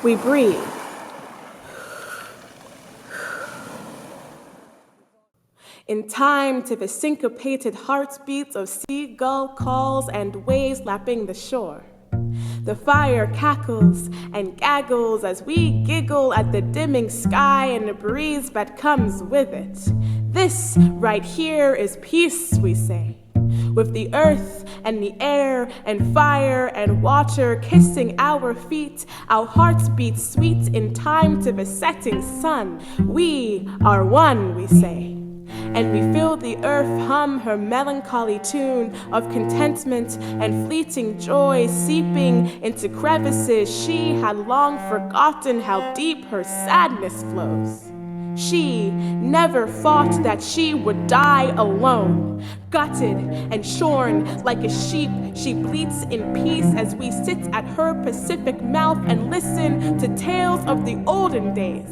We breathe. In time to the syncopated heartbeats of seagull calls and waves lapping the shore. The fire cackles and gaggles as we giggle at the dimming sky and the breeze that comes with it. This right here is peace, we say, with the earth and the air and fire and water kissing our feet, our hearts beat sweet in time to the setting sun. We are one, we say. And we feel the earth hum her melancholy tune of contentment and fleeting joy seeping into crevices she had long forgotten how deep her sadness flows. She never thought that she would die alone. Gutted and shorn like a sheep, she bleats in peace as we sit at her Pacific mouth and listen to tales of the olden days,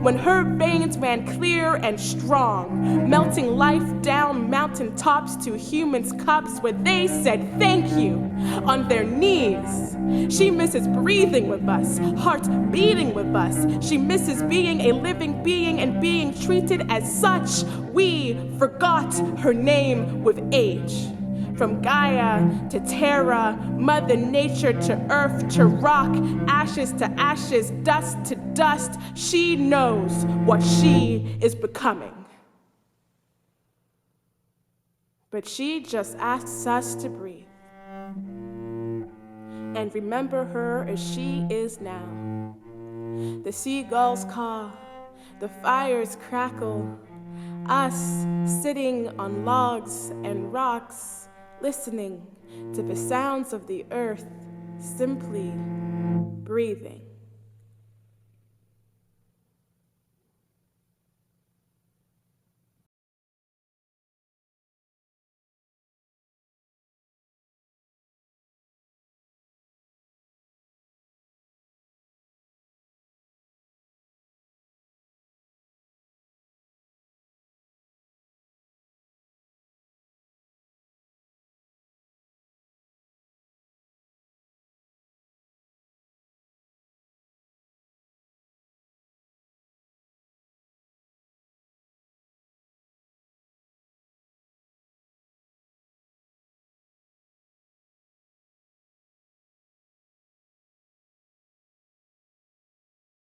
when her veins ran clear and strong, melting life down mountain tops to humans' cups where they said thank you on their knees. She misses breathing with us, heart beating with us. She misses being a living being and being treated as such. We forgot her name with age. From Gaia to Terra, Mother Nature to earth to rock, ashes to ashes, dust to dust, she knows what she is becoming. But she just asks us to breathe and remember her as she is now. The seagulls call, the fires crackle, us sitting on logs and rocks, listening to the sounds of the earth, simply breathing.